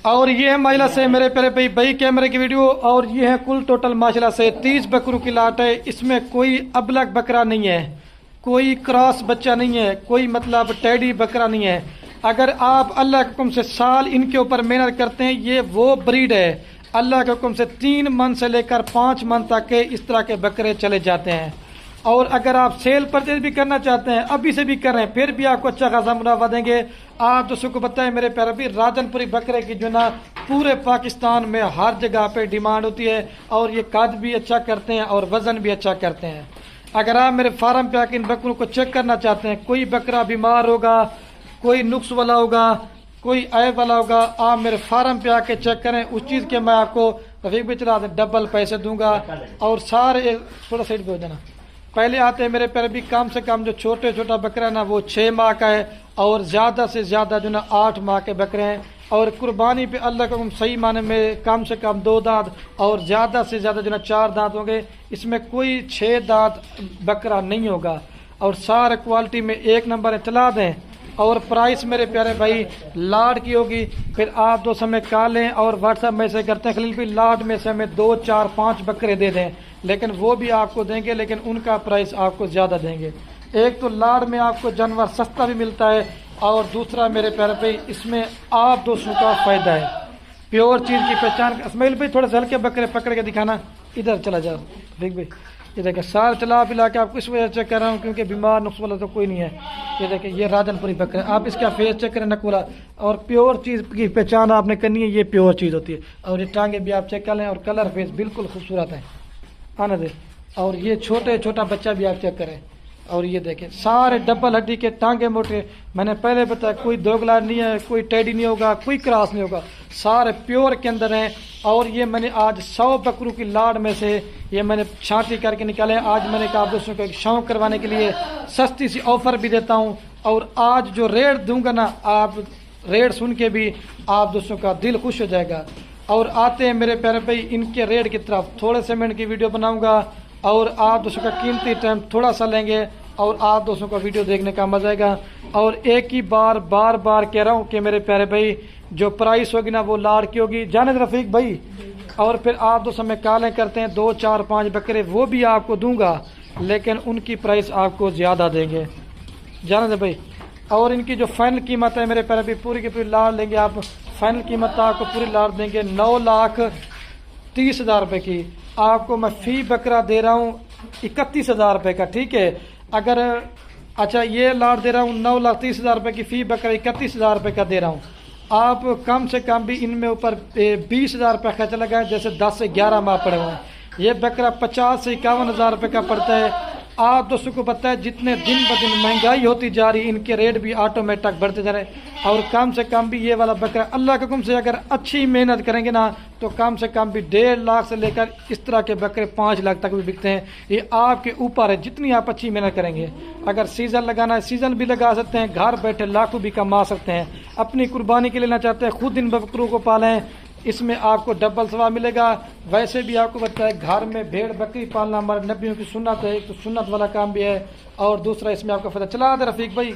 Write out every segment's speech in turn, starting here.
اور یہ ہے ماشاءاللہ سے میرے پیارے بھائی بئی کیمرے کی ویڈیو، اور یہ ہے کل ٹوٹل ماشاءاللہ سے 30 بکروں کی لاٹ ہے۔ اس میں کوئی ابلک بکرا نہیں ہے، کوئی کراس بچہ نہیں ہے، کوئی مطلب ٹیڈی بکرا نہیں ہے۔ اگر آپ اللہ کے حکم سے سال ان کے اوپر محنت کرتے ہیں، یہ وہ بریڈ ہے اللہ کے حکم سے 3 من سے لے کر 5 من تک کے اس طرح کے بکرے چلے جاتے ہیں۔ اور اگر آپ سیل پرچیز بھی کرنا چاہتے ہیں، ابھی سے بھی کر رہے ہیں، پھر بھی آپ کو اچھا خاصا منافع دیں گے۔ آپ دوستوں کو بتائیں میرے پیارے بھی راجن پوری بکرے کی جو نا پورے پاکستان میں ہر جگہ پہ ڈیمانڈ ہوتی ہے، اور یہ قد بھی اچھا کرتے ہیں اور وزن بھی اچھا کرتے ہیں۔ اگر آپ میرے فارم پہ آ کے ان بکروں کو چیک کرنا چاہتے ہیں، کوئی بکرا بیمار ہوگا، کوئی نقص والا ہوگا، کوئی عیب والا ہوگا، آپ میرے فارم پہ آ کے چیک کریں، اس چیز کے میں آپ کو رفیق بھی چلا دیں ڈبل پیسے دوں گا۔ اور سارے تھوڑا سائڈ پہ ہو جانا، پہلے آتے ہیں میرے پیارے بھی کم سے کم جو چھوٹا بکرا ہے نا وہ 6 ماہ کا ہے، اور زیادہ سے زیادہ جو نا 8 ماہ کے بکرے ہیں۔ اور قربانی پہ اللہ کا حکم صحیح معنی میں کم سے کم 2 دانت اور زیادہ سے زیادہ جو نا 4 دانت ہوں گے، اس میں کوئی 6 دانت بکرا نہیں ہوگا، اور سارے کوالٹی میں 1 نمبر ہے۔ چلا دیں، اور پرائس میرے پیارے بھائی لاٹ کی ہوگی، پھر آپ 2 سمے کال لیں اور واٹس ایپ میں سے کرتے ہیں خلیل بھی لاٹ میں سے ہمیں 2 4 5 بکرے دے دیں، لیکن وہ بھی آپ کو دیں گے، لیکن ان کا پرائس آپ کو زیادہ دیں گے۔ ایک تو لاٹ میں آپ کو جانور سستا بھی ملتا ہے، اور دوسرا میرے پیارے بھائی اس میں آپ دوستوں کا فائدہ ہے، پیور چیز کی پہچان۔ اسماعیل بھائی تھوڑے سے ہلکے بکرے پکڑ کے دکھانا، ادھر چلا جاؤ ٹھیک بھائی۔ یہ دیکھیں سار چلا پلا کے آپ کو اس وجہ سے چیک کر رہا ہوں کیونکہ بیمار نقص والا تو کوئی نہیں ہے۔ یہ دیکھیں یہ راجن پوری بکرے، آپ اس کا فیس چیک کریں نک والا، اور پیور چیز کی پہچان آپ نے کرنی ہے، یہ پیور چیز ہوتی ہے۔ اور یہ ٹانگیں بھی آپ چیک کر لیں، اور کلر فیس بالکل خوبصورت ہے، آنا دے۔ اور یہ چھوٹا بچہ بھی آپ چیک کریں، اور یہ دیکھیں سارے ڈبل ہڈی کے ٹانگیں موٹے، میں نے پہلے بتایا کوئی دوگلا نہیں ہے، کوئی ٹیڈی نہیں ہوگا، کوئی کراس نہیں ہوگا، سارے پیور کے اندر ہیں۔ اور یہ میں نے آج 100 بکروں کی لاڑ میں سے یہ میں نے چھانٹی کر کے نکالے۔ آج میں نے کہا آپ دوستوں کو ایک شوق کروانے کے لیے سستی سی آفر بھی دیتا ہوں، اور آج جو ریٹ دوں گا نا، آپ ریٹ سن کے بھی آپ دوستوں کا دل خوش ہو جائے گا۔ اور آتے ہیں میرے پیارے بھائی ان کے ریٹ کی طرف، تھوڑے سے میں ان کی ویڈیو بناؤں گا، اور آپ دوستوں کا قیمتی ٹائم تھوڑا سا لیں گے، اور آپ دوستوں کا ویڈیو دیکھنے کا مزہ آئے گا۔ اور ایک ہی بار کہہ رہا ہوں کہ میرے پیارے بھائی جو پرائس ہوگی نا وہ لاڑ کی ہوگی، جانے رفیق بھائی۔ اور پھر آپ دوستوں میں کالیں کرتے ہیں 2 4 5 بکرے، وہ بھی آپ کو دوں گا، لیکن ان کی پرائس آپ کو زیادہ دیں گے، جانے دے بھائی۔ اور ان کی جو فائنل قیمت ہے میرے پیارے بھائی پوری کی پوری لاڑ لیں گے آپ، فائنل قیمت آپ کو پوری لاڑ دیں گے 9,30,000 روپے کی۔ آپ کو میں فی بکرا دے رہا ہوں 31,000 روپے کا، ٹھیک ہے۔ اگر اچھا یہ لاٹ دے رہا ہوں 9,30,000 روپے کی، فی بکرا 31,000 روپے کا دے رہا ہوں۔ آپ کم سے کم بھی ان میں اوپر 20,000 روپے خرچہ لگا ہے، جیسے 10 سے 11 ماہ پڑے ہوئے ہیں۔ یہ بکرا 50 سے 51,000 روپے کا پڑتا ہے۔ آپ دوستوں کو پتہ ہے جتنے دن بدن مہنگائی ہوتی جا رہی، ان کے ریٹ بھی آٹومیٹک بڑھتے جا رہے ہیں۔ اور کم سے کم بھی یہ والا بکرا اللہ کے حکم سے اگر اچھی محنت کریں گے نا، تو کم سے کم بھی 1.5 لاکھ سے لے کر اس طرح کے بکرے 5 لاکھ تک بھی بکتے ہیں۔ یہ آپ کے اوپر ہے، جتنی آپ اچھی محنت کریں گے۔ اگر سیزن لگانا ہے سیزن بھی لگا سکتے ہیں، گھر بیٹھے لاکھوں بھی کما سکتے ہیں۔ اپنی قربانی کے لینا چاہتے ہیں خود ان بکروں کو پالیں، اس میں آپ کو ڈبل ثواب ملے گا۔ ویسے بھی آپ کو بتایا گھر میں بھیڑ بکری پالنا ہمارے نبیوں کی سنت ہے، ایک تو سنت والا کام بھی ہے، اور دوسرا اس میں آپ کا فائدہ۔ چلا دے رفیق بھائی۔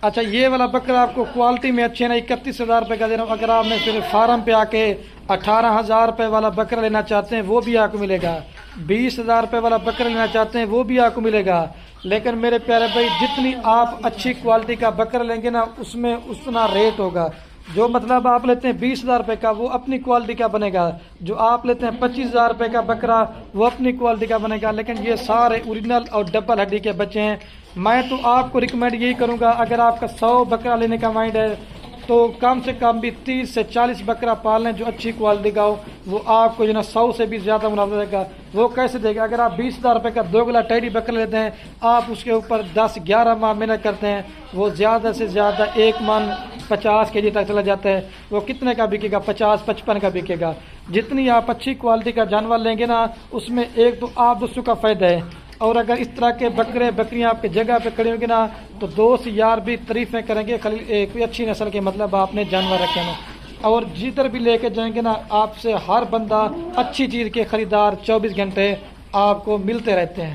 اچھا یہ والا بکرا آپ کو کوالٹی میں اچھے نا 31,000 روپے کا دے رہا ہوں۔ اگر آپ نے پھر فارم پہ آ کے 18,000 روپے والا بکرا لینا چاہتے ہیں وہ بھی آپ کو ملے گا، 20,000 روپے والا بکرا لینا چاہتے ہیں وہ بھی آپ کو ملے گا۔ لیکن میرے پیارے بھائی جتنی آپ اچھی کوالٹی کا بکرا لیں گے نا، اس میں اتنا ریٹ ہوگا۔ جو مطلب آپ لیتے ہیں 20,000 روپے کا وہ اپنی کوالٹی کا بنے گا، جو آپ لیتے ہیں 25,000 روپے کا بکرا وہ اپنی کوالٹی کا بنے گا۔ لیکن یہ سارے اوریجنل اور ڈبل ہڈی کے بچے ہیں۔ میں تو آپ کو ریکمینڈ یہی کروں گا، اگر آپ کا 100 بکرا لینے کا مائنڈ ہے تو کم سے کم بھی 30 سے 40 بکرا پال لیں جو اچھی کوالٹی کا ہو، وہ آپ کو جو نا 100 سے بھی زیادہ منافع دے گا۔ وہ کیسے دے گا؟ اگر آپ 20,000 روپے کا دوگلا ٹیڈی بکرا لیتے ہیں، آپ اس کے اوپر 10 11 ماہ محنت کرتے ہیں، وہ زیادہ سے زیادہ 1 من 50 کے جی تک چلا جاتا ہے۔ وہ کتنے کا بکے گا؟ 50 55 کا بکے گا۔ جتنی آپ اچھی کوالٹی کا جانور لیں گے نا، اس میں ایک تو آپ دوستوں کا فائدہ ہے، اور اگر اس طرح کے بکرے بکریاں آپ کی جگہ پہ کھڑی ہوں گی نا، تو دوست یار بھی تعریفیں کریں گے، کوئی اچھی نسل کے مطلب آپ نے جانور رکھے ہیں۔ اور جدھر بھی لے کے جائیں گے نا، آپ سے ہر بندہ اچھی چیز کے خریدار 24 گھنٹے آپ کو ملتے رہتے ہیں۔